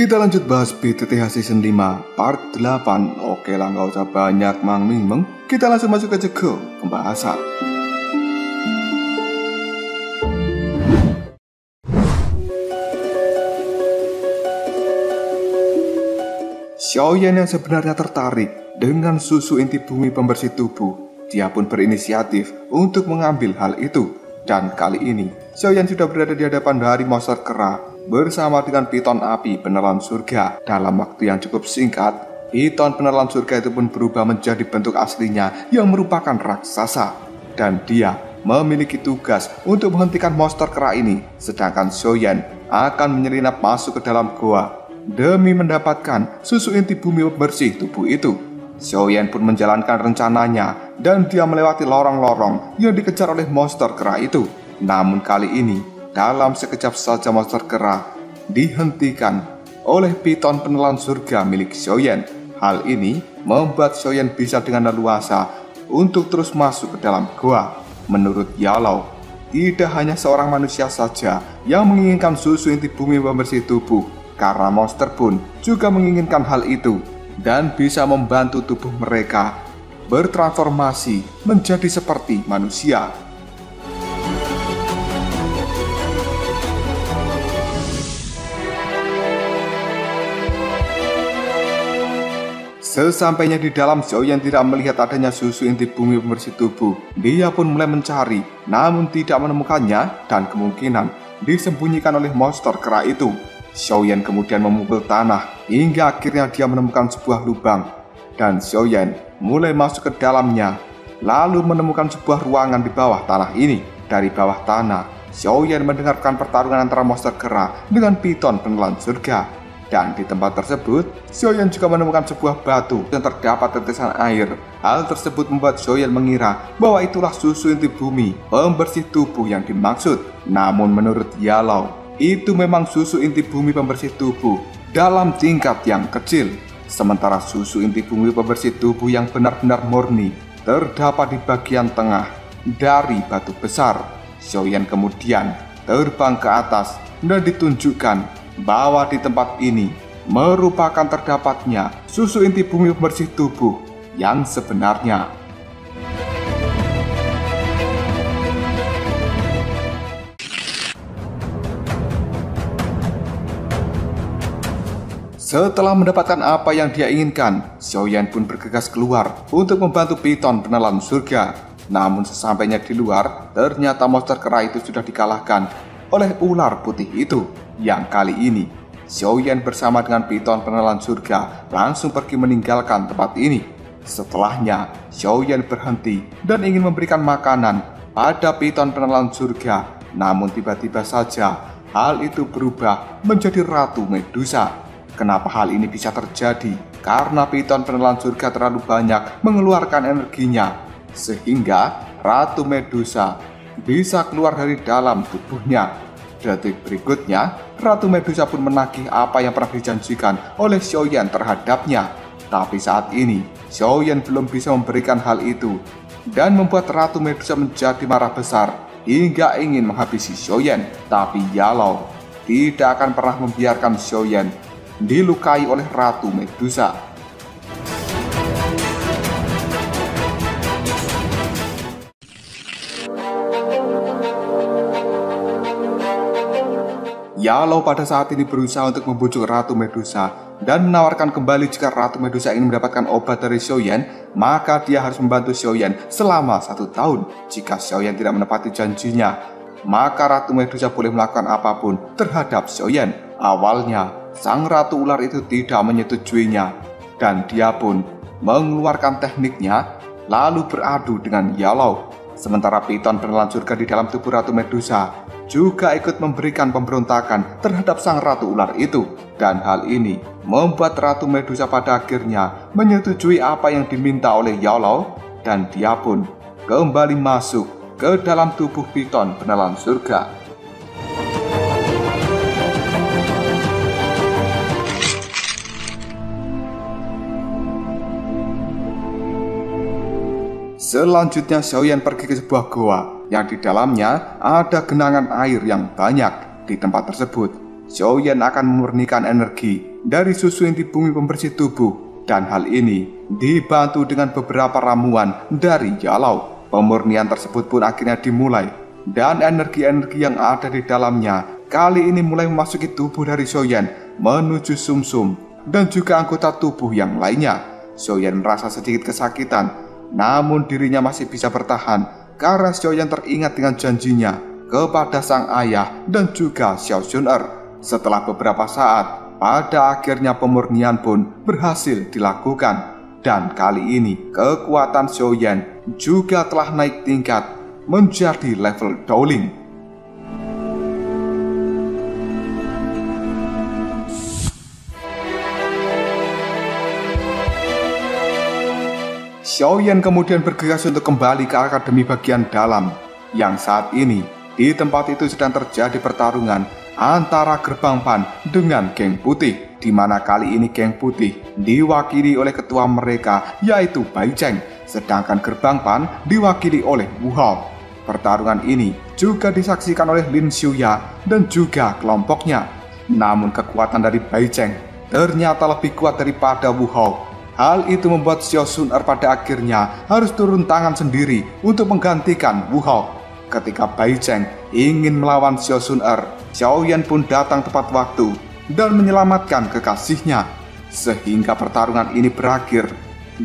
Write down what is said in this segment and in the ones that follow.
Kita lanjut bahas BTTH Season 5 Part 8. Oke lah, gak usah banyak Mang Ming. Kita langsung masuk aja ke pembahasan. Xiaoyan yang sebenarnya tertarik dengan susu inti bumi pembersih tubuh. Dia pun berinisiatif untuk mengambil hal itu. Dan kali ini, Xiaoyan sudah berada di hadapan dari monster kera bersama dengan piton api penelan surga. Dalam waktu yang cukup singkat, piton penelan surga itu pun berubah menjadi bentuk aslinya yang merupakan raksasa. Dan dia memiliki tugas untuk menghentikan monster kera ini. Sedangkan Xiaoyan akan menyelinap masuk ke dalam goa demi mendapatkan susu inti bumi bersih tubuh itu. Xiaoyan pun menjalankan rencananya dan dia melewati lorong-lorong yang dikejar oleh monster kera itu. Namun kali ini, dalam sekejap saja monster kera dihentikan oleh piton penelan surga milik Xiaoyan. Hal ini membuat Xiaoyan bisa dengan leluasa untuk terus masuk ke dalam goa. Menurut Yalao, tidak hanya seorang manusia saja yang menginginkan susu inti bumi pembersih tubuh, karena monster pun juga menginginkan hal itu dan bisa membantu tubuh mereka bertransformasi menjadi seperti manusia. Sesampainya di dalam, Xiaoyan tidak melihat adanya susu inti bumi pembersih tubuh. Dia pun mulai mencari, namun tidak menemukannya dan kemungkinan disembunyikan oleh monster kera itu. Xiaoyan kemudian memukul tanah hingga akhirnya dia menemukan sebuah lubang. Dan Xiaoyan mulai masuk ke dalamnya, lalu menemukan sebuah ruangan di bawah tanah ini. Dari bawah tanah, Xiaoyan mendengarkan pertarungan antara monster kera dengan piton penelan surga. Dan di tempat tersebut, Xiaoyan juga menemukan sebuah batu yang terdapat tetesan air. Hal tersebut membuat Xiaoyan mengira bahwa itulah susu inti bumi pembersih tubuh yang dimaksud. Namun menurut Yalao, itu memang susu inti bumi pembersih tubuh dalam tingkat yang kecil. Sementara susu inti bumi pembersih tubuh yang benar-benar murni terdapat di bagian tengah dari batu besar. Xiaoyan kemudian terbang ke atas dan ditunjukkan bahwa di tempat ini merupakan terdapatnya susu inti bumi pembersih tubuh yang sebenarnya. Setelah mendapatkan apa yang dia inginkan, Xiaoyan pun bergegas keluar untuk membantu piton penelan surga. Namun sesampainya di luar, ternyata monster kera itu sudah dikalahkan oleh ular putih itu. Yang kali ini, Xiaoyan bersama dengan piton penelan surga langsung pergi meninggalkan tempat ini. Setelahnya, Xiaoyan berhenti dan ingin memberikan makanan pada piton penelan surga. Namun tiba-tiba saja, hal itu berubah menjadi Ratu Medusa. Kenapa hal ini bisa terjadi? Karena piton penelan surga terlalu banyak mengeluarkan energinya, sehingga Ratu Medusa bisa keluar dari dalam tubuhnya. Detik berikutnya, Ratu Medusa pun menagih apa yang pernah dijanjikan oleh Xiaoyan terhadapnya. Tapi saat ini, Xiaoyan belum bisa memberikan hal itu dan membuat Ratu Medusa menjadi marah besar hingga ingin menghabisi Xiaoyan. Tapi Yalao tidak akan pernah membiarkan Xiaoyan dilukai oleh Ratu Medusa. Yalao pada saat ini berusaha untuk membujuk Ratu Medusa dan menawarkan kembali jika Ratu Medusa ingin mendapatkan obat dari Xiaoyan, maka dia harus membantu Xiaoyan selama 1 tahun. Jika Xiaoyan tidak menepati janjinya, maka Ratu Medusa boleh melakukan apapun terhadap Xiaoyan. Awalnya, sang Ratu Ular itu tidak menyetujuinya dan dia pun mengeluarkan tekniknya lalu beradu dengan Yalao. Sementara piton penelan surga di dalam tubuh Ratu Medusa juga ikut memberikan pemberontakan terhadap sang Ratu Ular itu. Dan hal ini membuat Ratu Medusa pada akhirnya menyetujui apa yang diminta oleh Yalao dan dia pun kembali masuk ke dalam tubuh piton penelan surga. Selanjutnya Xiaoyan pergi ke sebuah goa yang di dalamnya ada genangan air yang banyak. Di tempat tersebut, Xiaoyan akan memurnikan energi dari susu inti bumi pembersih tubuh, dan hal ini dibantu dengan beberapa ramuan dari Yalau. Pemurnian tersebut pun akhirnya dimulai, dan energi-energi yang ada di dalamnya kali ini mulai memasuki tubuh dari Xiaoyan menuju sumsum dan juga anggota tubuh yang lainnya. Xiaoyan merasa sedikit kesakitan, namun dirinya masih bisa bertahan karena Xiaoyan teringat dengan janjinya kepada sang ayah dan juga Xiao Xuner. Setelah beberapa saat, pada akhirnya pemurnian pun berhasil dilakukan. Dan kali ini kekuatan Xiaoyan juga telah naik tingkat menjadi level Dowling. Xiaoyan kemudian bergegas untuk kembali ke akademi bagian dalam, yang saat ini di tempat itu sedang terjadi pertarungan antara Gerbang Pan dengan Geng Putih, di mana kali ini Geng Putih diwakili oleh ketua mereka yaitu Bai Cheng, sedangkan Gerbang Pan diwakili oleh Wu Hao. Pertarungan ini juga disaksikan oleh Lin Xiuya dan juga kelompoknya. Namun kekuatan dari Bai Cheng ternyata lebih kuat daripada Wu Hao. Hal itu membuat Xiao Xuner pada akhirnya harus turun tangan sendiri untuk menggantikan Wu Hao. Ketika Bai Cheng ingin melawan Xiao Xuner, Xiaoyan pun datang tepat waktu dan menyelamatkan kekasihnya, sehingga pertarungan ini berakhir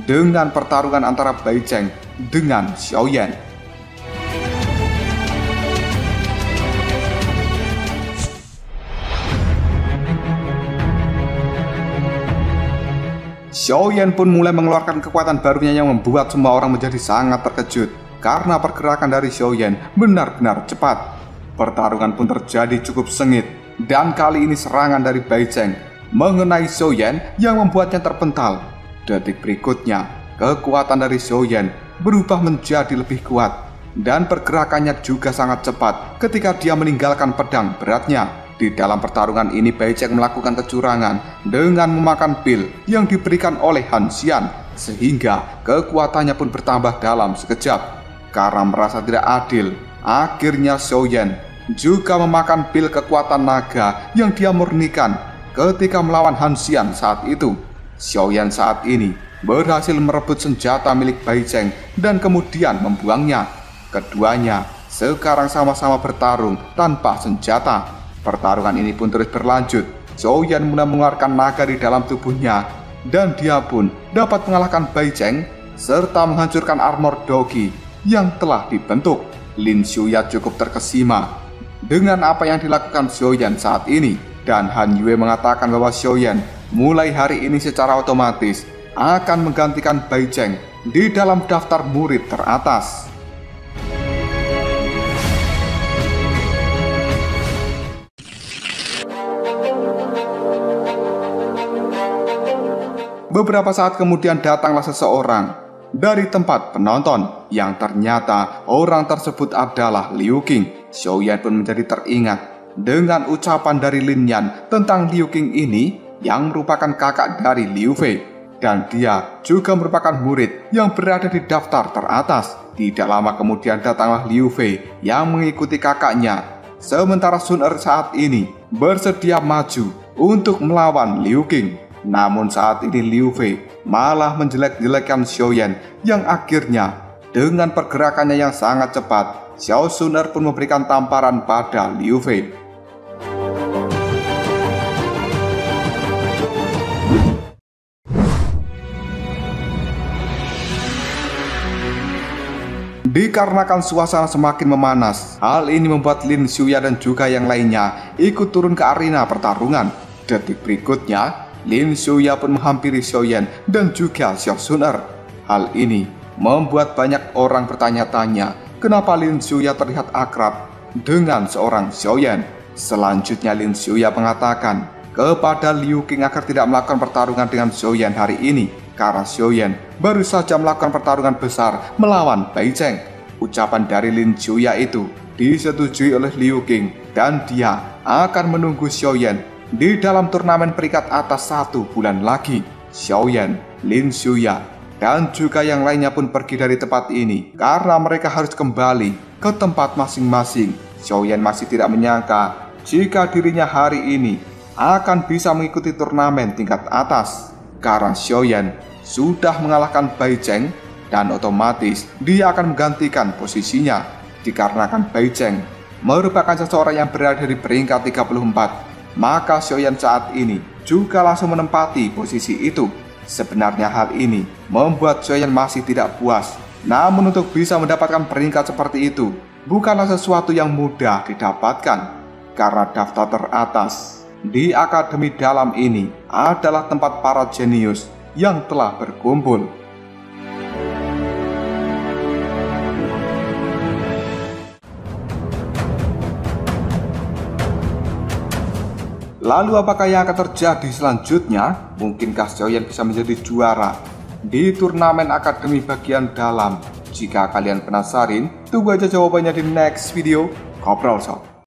dengan pertarungan antara Bai Cheng dengan Xiaoyan. Xiaoyan pun mulai mengeluarkan kekuatan barunya yang membuat semua orang menjadi sangat terkejut karena pergerakan dari Xiaoyan benar-benar cepat. Pertarungan pun terjadi cukup sengit, dan kali ini serangan dari Bai Cheng mengenai Xiaoyan yang membuatnya terpental. Detik berikutnya, kekuatan dari Xiaoyan berubah menjadi lebih kuat, dan pergerakannya juga sangat cepat ketika dia meninggalkan pedang beratnya. Di dalam pertarungan ini, Bai Cheng melakukan kecurangan dengan memakan pil yang diberikan oleh Han Xian, sehingga kekuatannya pun bertambah dalam sekejap. Karena merasa tidak adil, akhirnya Xiaoyan juga memakan pil kekuatan naga yang dia murnikan ketika melawan Han Xian saat itu. Xiaoyan saat ini berhasil merebut senjata milik Bai Cheng dan kemudian membuangnya. Keduanya sekarang sama-sama bertarung tanpa senjata. Pertarungan ini pun terus berlanjut. Xiaoyan mulai mengeluarkan naga di dalam tubuhnya, dan dia pun dapat mengalahkan Bai Cheng serta menghancurkan armor Dogi yang telah dibentuk. Lin Xiuya cukup terkesima dengan apa yang dilakukan Xiaoyan saat ini, dan Han Yue mengatakan bahwa Xiaoyan mulai hari ini secara otomatis akan menggantikan Bai Cheng di dalam daftar murid teratas. Beberapa saat kemudian datanglah seseorang dari tempat penonton, yang ternyata orang tersebut adalah Liu Qing. Xiaoyan pun menjadi teringat dengan ucapan dari Lin Yan tentang Liu Qing ini yang merupakan kakak dari Liu Fei, dan dia juga merupakan murid yang berada di daftar teratas. Tidak lama kemudian datanglah Liu Fei yang mengikuti kakaknya, sementara Sun Er saat ini bersedia maju untuk melawan Liu Qing. Namun saat ini Liu Fei malah menjelek-jelekkan Xiaoyan, yang akhirnya dengan pergerakannya yang sangat cepat, Xiao Xuner pun memberikan tamparan pada Liu Fei. Dikarenakan suasana semakin memanas, hal ini membuat Lin Xiuya dan juga yang lainnya ikut turun ke arena pertarungan. Detik berikutnya, Lin Xiuya pun menghampiri Xiaoyan dan juga Xiao Xuner. Hal ini membuat banyak orang bertanya-tanya kenapa Lin Xiuya terlihat akrab dengan seorang Xiaoyan. Selanjutnya Lin Xiuya mengatakan kepada Liu Qing agar tidak melakukan pertarungan dengan Xiaoyan hari ini, karena Xiaoyan baru saja melakukan pertarungan besar melawan Bai Cheng. Ucapan dari Lin Xiuya itu disetujui oleh Liu Qing, dan dia akan menunggu Xiaoyan di dalam turnamen peringkat atas 1 bulan lagi. Xiaoyan, Lin Xiuya, dan juga yang lainnya pun pergi dari tempat ini karena mereka harus kembali ke tempat masing-masing. Xiaoyan masih tidak menyangka jika dirinya hari ini akan bisa mengikuti turnamen tingkat atas. Karena Xiaoyan sudah mengalahkan Bai Cheng dan otomatis dia akan menggantikan posisinya. Dikarenakan Bai Cheng merupakan seseorang yang berada di peringkat 34, maka Xiaoyan saat ini juga langsung menempati posisi itu. Sebenarnya hal ini membuat Xiaoyan masih tidak puas. Namun untuk bisa mendapatkan peringkat seperti itu bukanlah sesuatu yang mudah didapatkan. Karena daftar teratas di Akademi Dalam ini adalah tempat para jenius yang telah berkumpul. Lalu apakah yang akan terjadi selanjutnya? Mungkinkah Xiaoyan bisa menjadi juara di turnamen Akademi bagian dalam? Jika kalian penasaran, tunggu aja jawabannya di next video. Ngobrol sob.